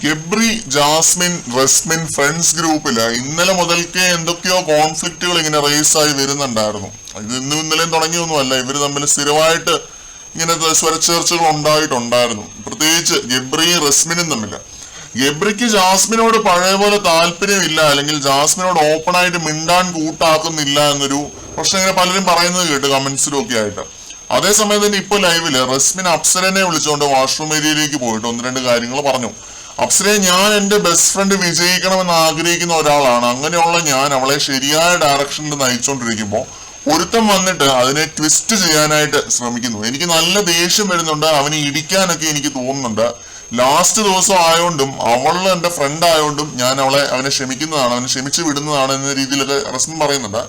Gabri, Jasmine, Resmin friends ഗ്രൂപ്പില് ഇന്നലെ മുതൽക്കേ എന്തൊക്കെയോ കോൺഫ്ലിക്റ്റുകൾ ഇങ്ങനെ റേസ് ആയി വരുന്നുണ്ടായിരുന്നു. ഇത് ഇന്നും ഇന്നലെയും തുടങ്ങിയൊന്നുമല്ല, ഇവർ തമ്മിൽ സ്ഥിരമായിട്ട് ഇങ്ങനത്തെ സ്വരച്ചേർച്ചകൾ ഉണ്ടായിട്ടുണ്ടായിരുന്നു. പ്രത്യേകിച്ച് ഗബ്രിയും റസ്മിനും തമ്മിൽ. ഗബ്രിക്ക് ജാസ്മിനോട് പഴയ പോലെ താല്പര്യമില്ല, അല്ലെങ്കിൽ ജാസ്മിനോട് ഓപ്പൺ ആയിട്ട് മിണ്ടാൻ കൂട്ടാക്കുന്നില്ല എന്നൊരു പ്രശ്നം ഇങ്ങനെ പലരും പറയുന്നത് കേട്ട് കമന്റ്സിലും ഒക്കെ ആയിട്ട്. അതേസമയം തന്നെ ഇപ്പൊ ലൈവില് റസ്മിൻ അപ്സരനെ വിളിച്ചുകൊണ്ട് വാഷ്റൂം ഏരിയയിലേക്ക് പോയിട്ട് ഒന്ന് രണ്ട് കാര്യങ്ങൾ പറഞ്ഞു. അപ്സരയെ, ഞാൻ എന്റെ ബെസ്റ്റ് ഫ്രണ്ട് വിജയിക്കണമെന്ന് ആഗ്രഹിക്കുന്ന ഒരാളാണ്. അങ്ങനെയുള്ള ഞാൻ അവളെ ശരിയായ ഡയറക്ഷനിൽ നയിച്ചുകൊണ്ടിരിക്കുമ്പോൾ ഒരുത്തം വന്നിട്ട് അതിനെ ട്വിസ്റ്റ് ചെയ്യാനായിട്ട് ശ്രമിക്കുന്നു. എനിക്ക് നല്ല ദേഷ്യം വരുന്നുണ്ട്, അവനെ ഇടിക്കാനൊക്കെ എനിക്ക് തോന്നുന്നുണ്ട്. ലാസ്റ്റ് ദിവസം ആയോണ്ടും അവള് എന്റെ ഫ്രണ്ട് ആയോണ്ടും ഞാൻ അവനെ ക്ഷമിക്കുന്നതാണ്, അവനെ ക്ഷമിച്ചു വിടുന്നതാണ് എന്ന രീതിയിലൊക്കെ റസ്മിൻ പറയുന്നുണ്ട്.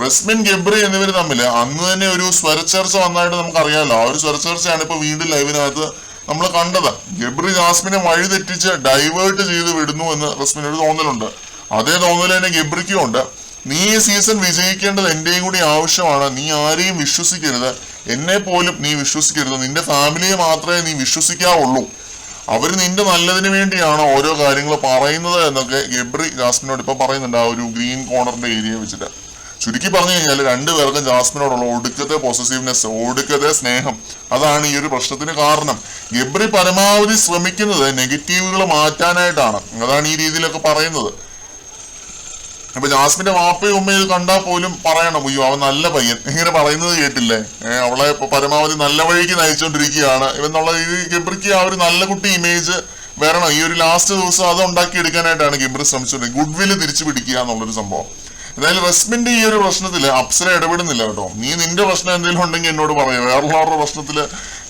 റസ്മിൻ, ഗബ്രി എന്നിവർ തമ്മിൽ അന്ന് തന്നെ ഒരു സ്വരച്ചേർച്ച വന്നായിട്ട് നമുക്കറിയാമല്ലോ. ആ ഒരു സ്വരച്ചേർച്ചയാണ് ഇപ്പൊ വീണ്ടും ലൈവിനകത്ത് നമ്മൾ കണ്ടത്. ഗബ്രി ജാസ്മിനെ വഴി തെറ്റിച്ച് ഡൈവേർട്ട് ചെയ്ത് വിടുന്നു എന്ന് റസ്മിന് ഒരു തോന്നലുണ്ട്. അതേ തോന്നൽ തന്നെ ഗബ്രിക്കും ഉണ്ട്. നീ ഈ സീസൺ വിജയിക്കേണ്ടത് എന്റെയും കൂടി ആവശ്യമാണ്. നീ ആരെയും വിശ്വസിക്കരുത്, എന്നെ പോലും നീ വിശ്വസിക്കരുത്. നിന്റെ ഫാമിലിയെ മാത്രമേ നീ വിശ്വസിക്കാവുള്ളൂ. അവര് നിന്റെ നല്ലതിന് വേണ്ടിയാണ് ഓരോ കാര്യങ്ങൾ പറയുന്നത് എന്നൊക്കെ ഗബ്രി ജാസ്മിനോട് ഇപ്പൊ പറയുന്നുണ്ട്, ആ ഒരു ഗ്രീൻ കോർണറിന്റെ ഏരിയ വെച്ചിട്ട്. ചുരുക്കി പറഞ്ഞു കഴിഞ്ഞാൽ രണ്ടുപേർക്കും ജാസ്മിനോടുള്ള ഒടുക്കത്തെ പോസസീവ്നെസ്, ഒടുക്കത്തെ സ്നേഹം, അതാണ് ഈ ഒരു പ്രശ്നത്തിന് കാരണം. ഗബ്രി പരമാവധി ശ്രമിക്കുന്നത് നെഗറ്റീവുകൾ മാറ്റാനായിട്ടാണ്. അതാണ് ഈ രീതിയിലൊക്കെ പറയുന്നത്. ഇപ്പൊ ജാസ്മിന്റെ വാപ്പയും ഉമ്മയും കണ്ടാൽ പോലും പറയണം, അയ്യോ അവൻ നല്ല പയ്യൻ, ഇങ്ങനെ പറയുന്നത് കേട്ടില്ലേ, അവളെ പരമാവധി നല്ല വഴിക്ക് നയിച്ചുകൊണ്ടിരിക്കുകയാണ് എന്നുള്ള രീതി. ഗബ്രിക്ക് ആ ഒരു നല്ല കുട്ടി ഇമേജ് വരണം. ഈ ഒരു ലാസ്റ്റ് ദിവസം അത് ഉണ്ടാക്കിയെടുക്കാനായിട്ടാണ് ഗബ്രി ശ്രമിച്ചുകൊണ്ടിരിക്കുന്നത്. ഗുഡ് വില്ല് തിരിച്ചു പിടിക്കുക എന്നുള്ളൊരു സംഭവം. എന്തായാലും റസ്മിന്റെ ഈ ഒരു പ്രശ്നത്തില് അപ്സര ഇടപെടുന്നില്ല കേട്ടോ. നീ നിന്റെ പ്രശ്നം എന്തെങ്കിലും ഉണ്ടെങ്കിൽ എന്നോട് പറയാം, വേറുള്ളവരുടെ പ്രശ്നത്തില്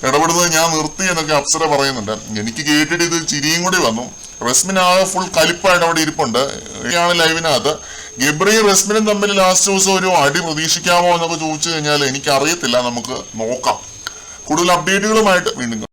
ഇടപെടുന്നത് ഞാൻ നിർത്തി എന്നൊക്കെ അപ്സര പറയുന്നുണ്ട്. എനിക്ക് കേട്ടിട്ട് ഇത് ചിരിയും കൂടി വന്നു. റസ്മിൻ ആകെ ഫുൾ കലിപ്പായിട്ട് അവിടെ ഇരിപ്പുണ്ട്. ആണ് ലൈവിനകത്ത്. ഗബ്രിയും റസ്മിനും തമ്മിൽ ലാസ്റ്റ് ദിവസം ഒരു അടി പ്രതീക്ഷിക്കാമോ എന്നൊക്കെ ചോദിച്ചു കഴിഞ്ഞാൽ എനിക്കറിയത്തില്ല, നമുക്ക് നോക്കാം. കൂടുതൽ അപ്ഡേറ്റുകളുമായിട്ട് വീണ്ടും